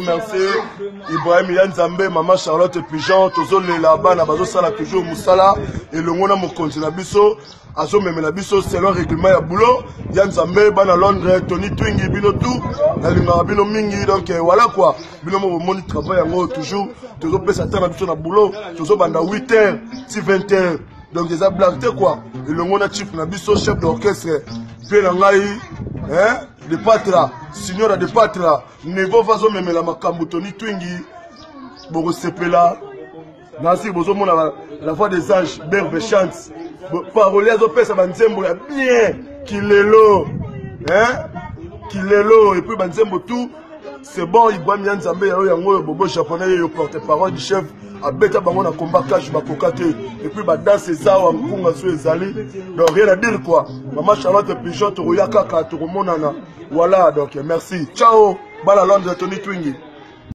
Merci. Ibrahim Yanzambe, Maman Charlotte Pigeon, Tozo Lelaba, Nabazo Sala toujours Moussala, et le Mona Mokonzi Nabiso, Azo Memenabiso, c'est le règlement à boulot. Yanzambe, Bana Londres, Tony Twingi, Bino tout, Nalinga Bino Mingi, donc voilà quoi. Bino Moni travaille en haut toujours, Tozo Pessatin Nabiso na boulot, Tozo Banda 8h, 20h. Donc des ablatés quoi. Et le Mona Chief Nabiso, chef d'orchestre, Pélangaï, hein, de Patra, Signora de Patra, Nevo Vazo Memela Makambu, Tony Twingi, Boro Sepela, Nancy Bozomo la voix des anges, Berbe Chance, Parolier Zopé, ça Banzembo, bien, Kilelo, hein, Kilelo, et puis Banzembo tout, c'est bon, Ibrahim Yanzambe, Yango, Bobo japonais, au porte-parole du chef, à Beta Bangon, à combat cash, Bakokate, et puis dans ces arts, Mpunga sur les allées, donc rien à dire quoi. Maman Charlotte Pigeon, Toroya Kaka, Toromonana, voilà, donc merci. Ciao, Bala Londres, Tony Twingi.